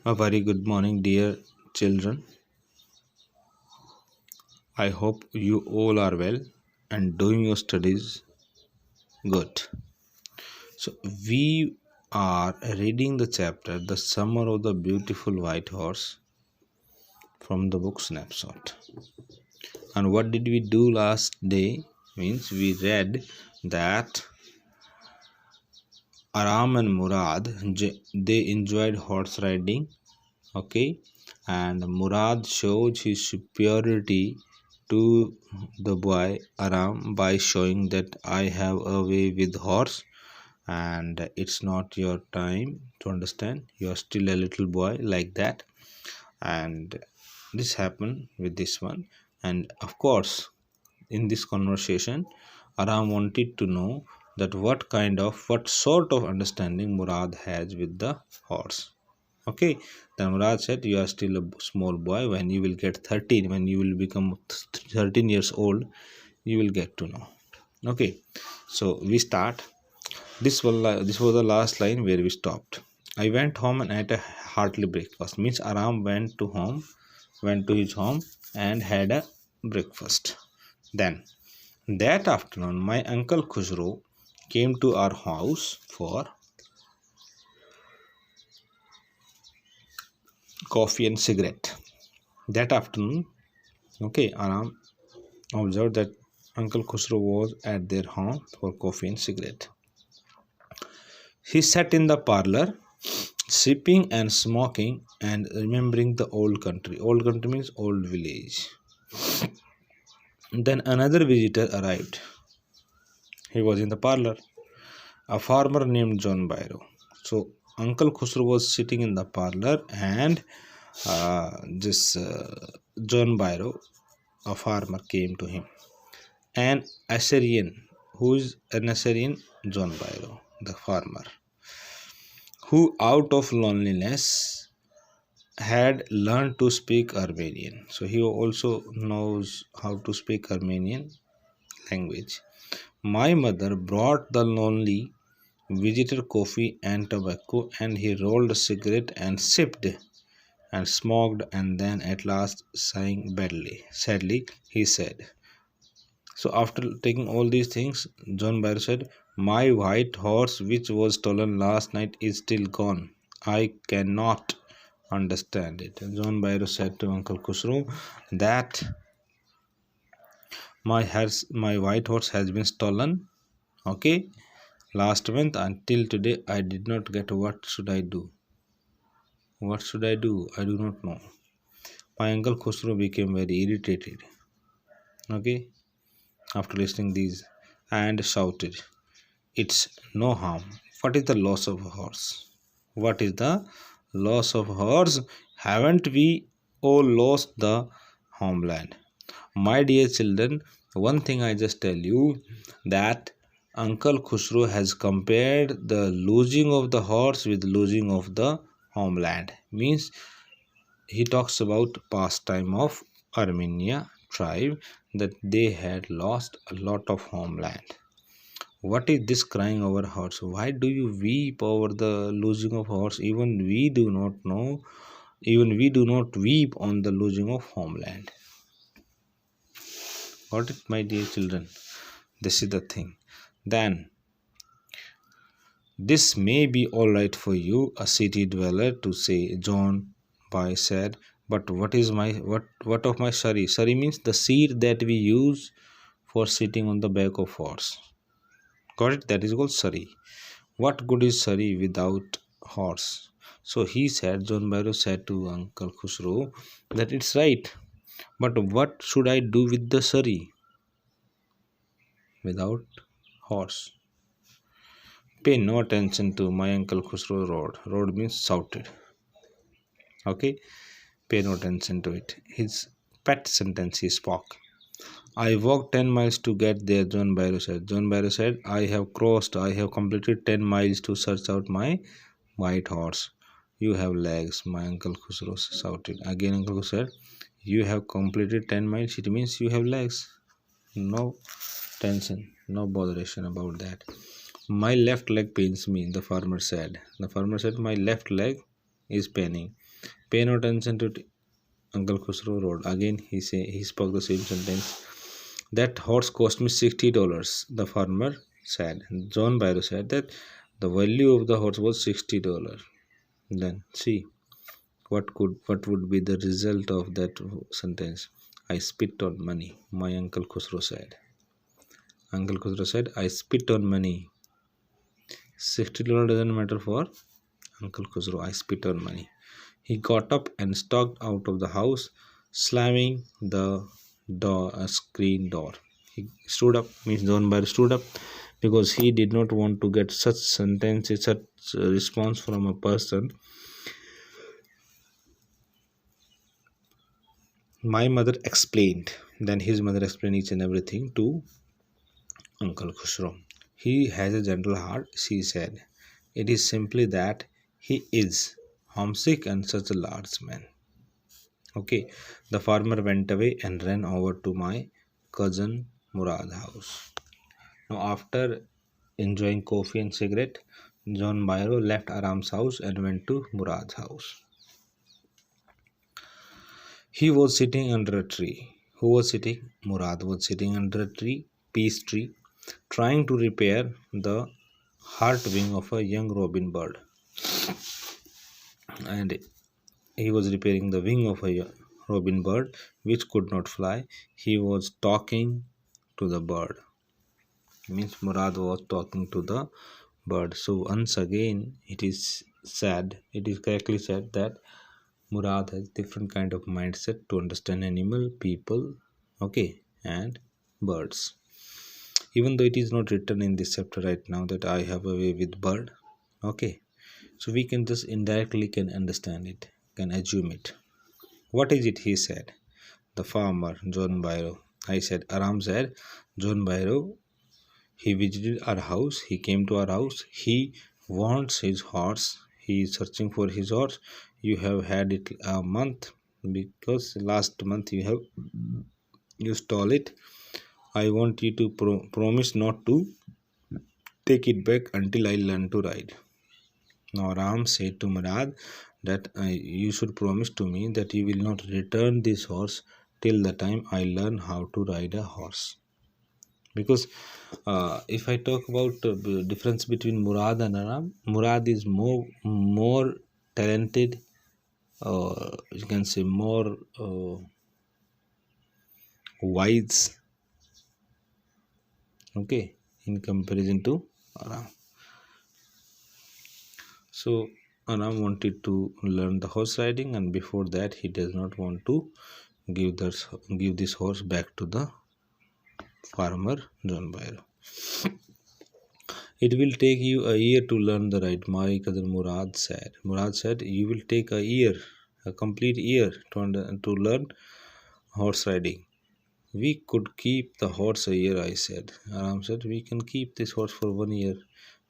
A very good morning, dear children. I hope you all are well and doing your studies good. So, we are reading the chapter The Summer of the Beautiful White Horse from the book Snapshot. And what did we do last day? Means we read that Aram and Murad they enjoyed horse riding, okay, and Murad showed his superiority to the boy Aram by showing that I have a way with horse and it's not your time to understand, you are still a little boy, like that. And this happened with this one, and of course in this conversation Aram wanted to know that what sort of understanding Murad has with the horse. Okay, then Murad said, you are still a small boy. When you will get 13, when you will become 13 years old, you will get to know. Okay, so we start. This was the last line where we stopped. I went home and ate a hearty breakfast. Means Aram went to his home and had a breakfast. Then that afternoon, my uncle Khusro came to our house for coffee and cigarette. That afternoon, okay, Aram observed that Uncle Khusro was at their home for coffee and cigarette. He sat in the parlor, sipping and smoking and remembering the old country. Old country means old village. Then another visitor arrived. He was in the parlor. A farmer named John Byro. So Uncle Khusro was sitting in the parlor, and this John Byro, a farmer, came to him. An Assyrian, who is an Assyrian? John Byro, the farmer, who out of loneliness had learned to speak Armenian. So he also knows how to speak Armenian language. My mother brought the lonely visitor coffee and tobacco, and he rolled a cigarette and sipped and smoked, and then at last sighing sadly, he said. So after taking all these things, John Byro said, my white horse which was stolen last night is still gone. I cannot understand it. John Byro said to Uncle Khusro that my white horse has been stolen. Okay, last month until today I did not get. What should I do? What should I do? I do not know. My uncle Khusro became very irritated. Okay, after listening these, and shouted, it's no harm. What is the loss of a horse? What is the loss of a horse? Haven't we all lost the homeland? My dear children, one thing I just tell you, that Uncle Khusro has compared the losing of the horse with losing of the homeland. Means he talks about pastime of Armenia tribe, that they had lost a lot of homeland. What is this crying over horse? Why do you weep over the losing of horse? Even we do not know. Even we do not weep on the losing of homeland. Got it, my dear children? This is the thing. Then, this may be all right for you, a city dweller, to say, John Bai said. But what of my sari? Sari means the seat that we use for sitting on the back of horse. Got it? That is called sari. What good is sari without horse? So he said, John Byro said to Uncle Khusro that it's right. But what should I do with the sari without horse? Pay no attention to my Uncle Khusro road. Road means shouted. Okay? Pay no attention to it. His pet sentence he spoke. I walked 10 miles to get there, John Byro said. John Byro said, I have completed 10 miles to search out my white horse. You have legs, my Uncle Khusro shouted. Again, Uncle Khusro said, you have completed 10 miles, it means you have legs. No tension, no botheration about that. My left leg pains me, the farmer said. The farmer said, my left leg is paining. Pay no attention to Uncle Khusro roared. Again he spoke the same sentence. That horse cost me $60, the farmer said. John Byro said that the value of the horse was $60. Then see what would be the result of that sentence. I spit on money, my Uncle Khusro said. Uncle Khusro said, I spit on money. $60 doesn't matter for Uncle Khusro. I spit on money. He got up and stalked out of the house, slamming the screen door. He stood up, means John Byre stood up, because he did not want to get such sentences, such response from a person. My mother explained. Then his mother explained each and everything to Uncle Khusro. He has a gentle heart, she said. It is simply that he is homesick and such a large man. Okay, the farmer went away and ran over to my cousin Murad's house. Now, after enjoying coffee and cigarette, John Byro left Aram's house and went to Murad's house. He was sitting under a tree. Who was sitting? Murad was sitting under a tree, peace tree, trying to repair the heart wing of a young robin bird. And he was repairing the wing of a robin bird which could not fly. He was talking to the bird. Means Murad was talking to the bird. So once again, it is said, it is correctly said that Murad has different kind of mindset to understand animal, people, okay, and birds. Even though it is not written in this chapter right now that I have a way with bird, okay, so we can just indirectly can understand it, can assume it. What is it? He said. The farmer, John Byro. I said. Aram said, John Byro, he visited our house. He came to our house. He wants his horse. He is searching for his horse. You have had it a month because last month you stole it. I want you to promise not to take it back until I learn to ride. Now Ram said to Murad that you should promise to me that you will not return this horse till the time I learn how to ride a horse. Because if I talk about the difference between Murad and Aram, Murad is more talented, you can say more wise, okay, in comparison to Aram. So Anam wanted to learn the horse riding, and before that he does not want to give this horse back to the farmer John Byro. It will take you a year to learn the ride, my cousin Murad said. Murad said, you will take a year, a complete year to learn horse riding. We could keep the horse a year, I said. Aram said, we can keep this horse for 1 year.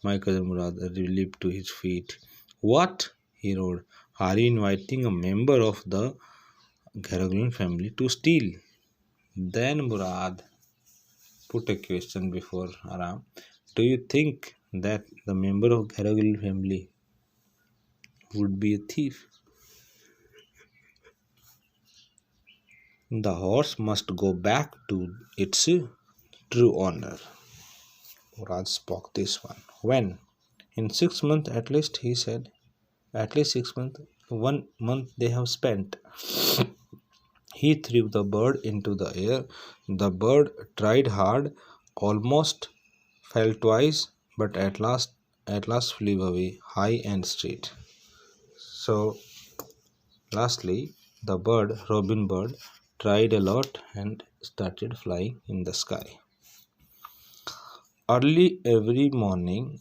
My cousin Murad leaped to his feet. What? He roared. Are you inviting a member of the Garagulian family to steal? Then Murad put a question before Aram. Do you think that the member of Garagulian family would be a thief? The horse must go back to its true owner. Murad spoke this one. When? In 6 months at least, he said. At least 6 months. 1 month they have spent. He threw the bird into the air. The bird tried hard, almost fell twice, but at last flew away high and straight. So lastly, the bird, robin bird, tried a lot and started flying in the sky. Early every morning,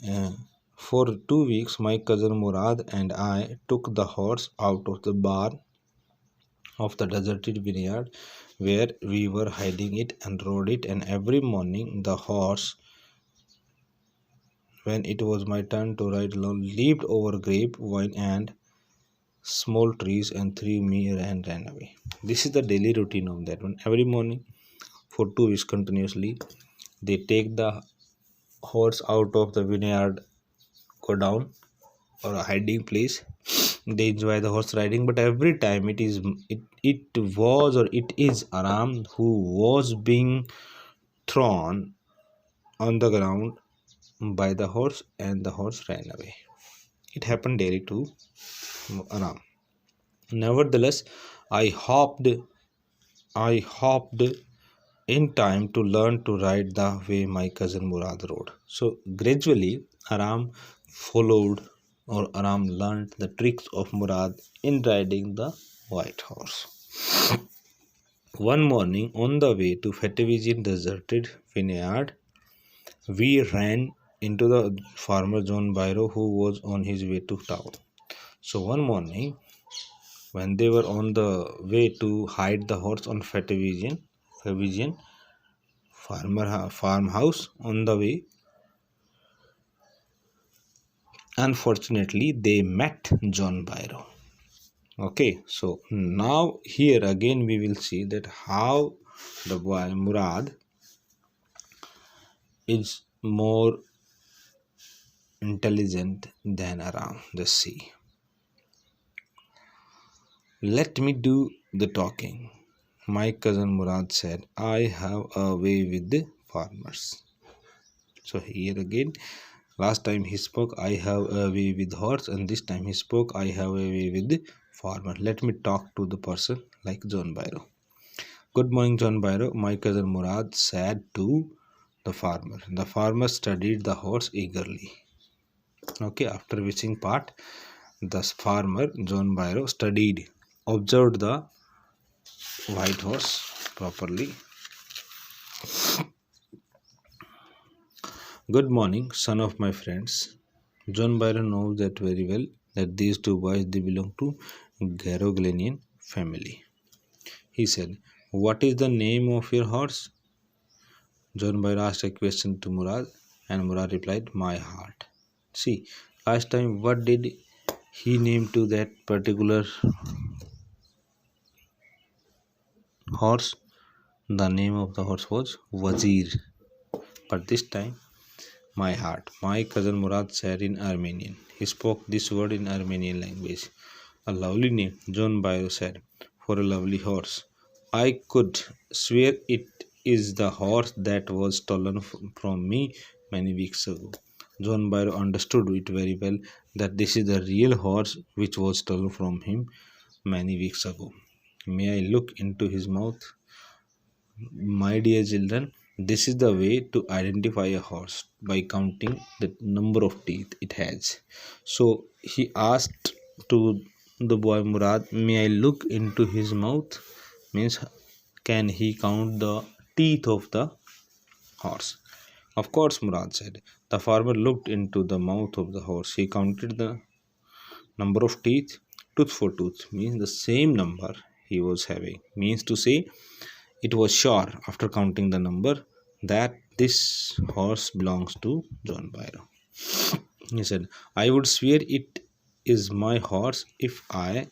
for 2 weeks, my cousin Murad and I took the horse out of the barn of the deserted vineyard where we were hiding it and rode it. And every morning, the horse, when it was my turn to ride alone, leaped over grapevine and small trees and threw me and ran away. This is the daily routine of that one. Every morning, for 2 weeks continuously, they take the horse out of the vineyard, go down or a hiding place, They enjoy the horse riding, but every time it was or it is Aram who was being thrown on the ground by the horse, and the horse ran away. It happened daily to Aram. Nevertheless, I hopped I hopped in time to learn to ride the way my cousin Murad rode. So gradually, Aram followed or Aram learned the tricks of Murad in riding the white horse. One morning, on the way to Fatavision deserted vineyard, we ran into the farmer John Byro who was on his way to town. So one morning, when they were on the way to hide the horse on Fatavision farmhouse on the way, unfortunately they met John Byro. Okay, so now here again we will see that how the boy Murad is more intelligent than Aram. Just see. Let me do the talking. My cousin Murad said, I have a way with the farmers. So here again, last time he spoke, I have a way with horse, and this time he spoke, I have a way with the farmer. Let me talk to the person like John Byro. Good morning, John Byro. My cousin Murad said to the farmer. The farmer studied the horse eagerly. Okay, after which part, the farmer John Byro studied, observed the white horse properly. Good morning, son of my friends. John Byron knows that very well that these two boys they belong to Garoglenian family. He said, what is the name of your horse? John Byron asked a question to Murad, and Murad replied, my heart. See, last time what did he name to that particular horse? The name of the horse was Wazir. But this time, my heart. My cousin Murad said in Armenian. He spoke this word in Armenian language. A lovely name, John Byro said, for a lovely horse. I could swear it is the horse that was stolen from me many weeks ago. John Byro understood it very well that this is the real horse which was stolen from him many weeks ago. May I look into his mouth? My dear children, this is the way to identify a horse by counting the number of teeth it has. So he asked to the boy Murad, may I look into his mouth? Means, can he count the teeth of the horse? Of course, Murad said. The farmer looked into the mouth of the horse. He counted the number of teeth, tooth for tooth, means the same number he was having. Means to say, it was sure after counting the number that this horse belongs to John Byro. He said, I would swear it is my horse if I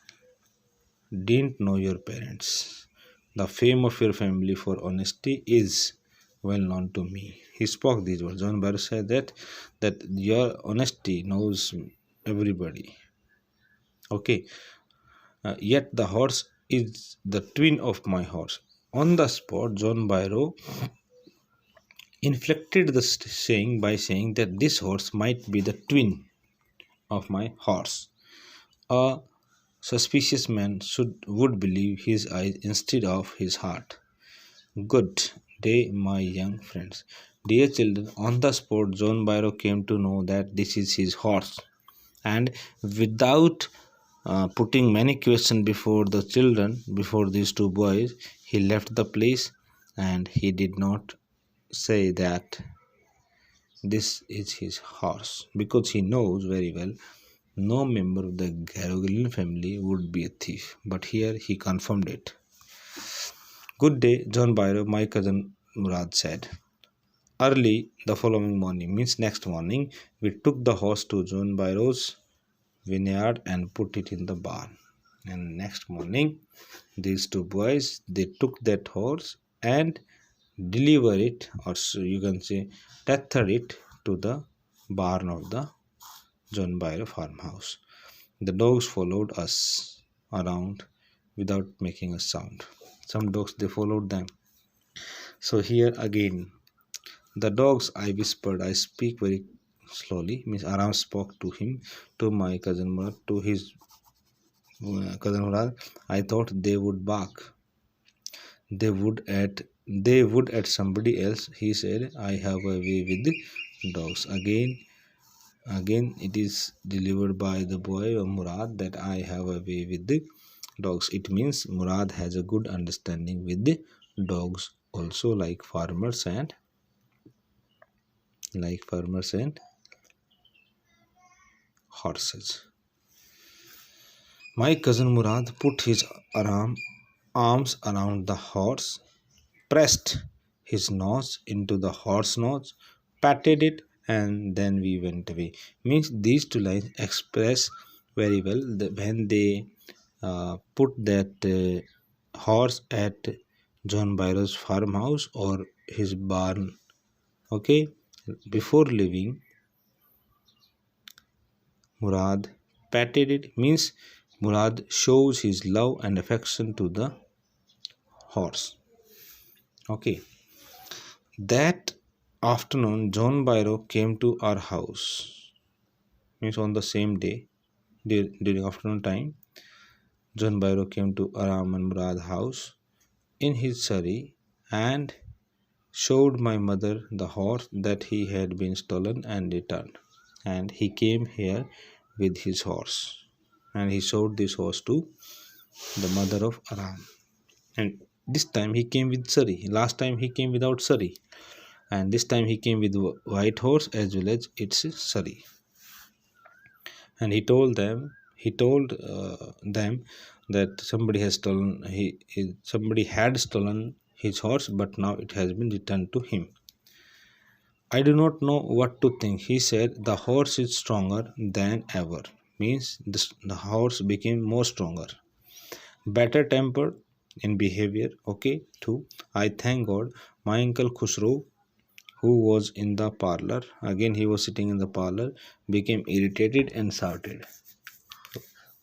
didn't know your parents. The fame of your family for honesty is well known to me. He spoke these words. John Byro said that your honesty knows everybody. Okay. Yet the horse is the twin of my horse. On the spot, John Byro inflected the saying by saying that this horse might be the twin of my horse. A suspicious man would believe his eyes instead of his heart. Good day, my young friends. Dear children, on the spot, John Byro came to know that this is his horse, and without putting many questions before the children, before these two boys, he left the place, and he did not say that this is his horse because he knows very well no member of the Garogalian family would be a thief. But here he confirmed it. Good day, John Byro, my cousin Murad said. Early the following morning, means next morning, we took the horse to John Byro's vineyard and put it in the barn. And next morning, these two boys they took that horse and deliver it, or so you can say tether it to the barn of the John Byro farmhouse. The dogs followed us around without making a sound. Some dogs they followed them. So here again, the dogs, I whispered. I speak very slowly. Means Aram spoke to him, to my cousin Murad, to his cousin Murad. I thought they would bark. They would at somebody else. He said, I have a way with dogs. Again, it is delivered by the boy of Murad that I have a way with the dogs. It means Murad has a good understanding with the dogs, also like farmers and horses. My cousin Murad put his arms around the horse, pressed his nose into the horse nose, patted it, and then we went away. Means these two lines express very well when they put that horse at John Byro's farmhouse or his barn. Okay, before leaving, Murad patted it. Means Murad shows his love and affection to the horse. Okay, that afternoon, John Byro came to our house. Means on the same day, during afternoon time, John Byro came to Aram and Murad's house in his surrey and showed my mother the horse that he had been stolen and returned. And he came here with his horse. And he showed this horse to the mother of Aram. And this time he came with surrey. Last time he came without surrey. And this time he came with white horse as well as its surrey. And he told them that somebody had stolen his horse, but now it has been returned to him. I do not know what to think. He said the horse is stronger than ever. Means the horse became more stronger, better tempered in behavior. Okay, too. I thank God. My uncle Khusro, who was in the parlor, again he was sitting in the parlor, became irritated and shouted.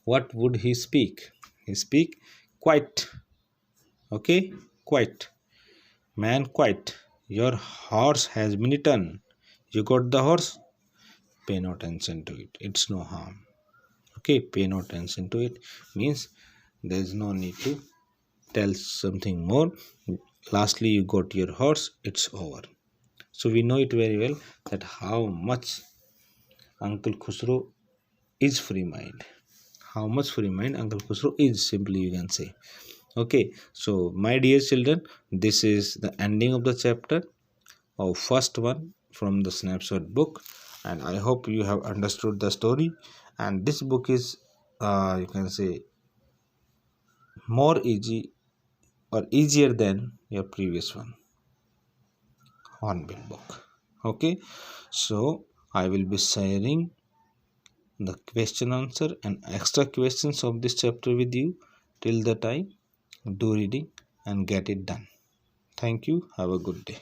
What would he speak? He speak, quiet. Okay, quiet. Man, quiet. Your horse has been eaten. You got the horse? Pay no attention to it. It's no harm. Okay, pay no attention to it. Means there is no need to tell something more. Lastly, you got your horse. It's over. So we know it very well that how much Uncle Khusro is free mind. How much free mind Uncle Khusro is, simply you can say. Okay, so my dear children, this is the ending of the chapter of first one from the snapshot book, and I hope you have understood the story. And this book is, you can say, more easy or easier than your previous one, Hornbill book. Okay, so I will be sharing the question answer and extra questions of this chapter with you. Till the time, do reading and get it done. Thank you. Have a good day.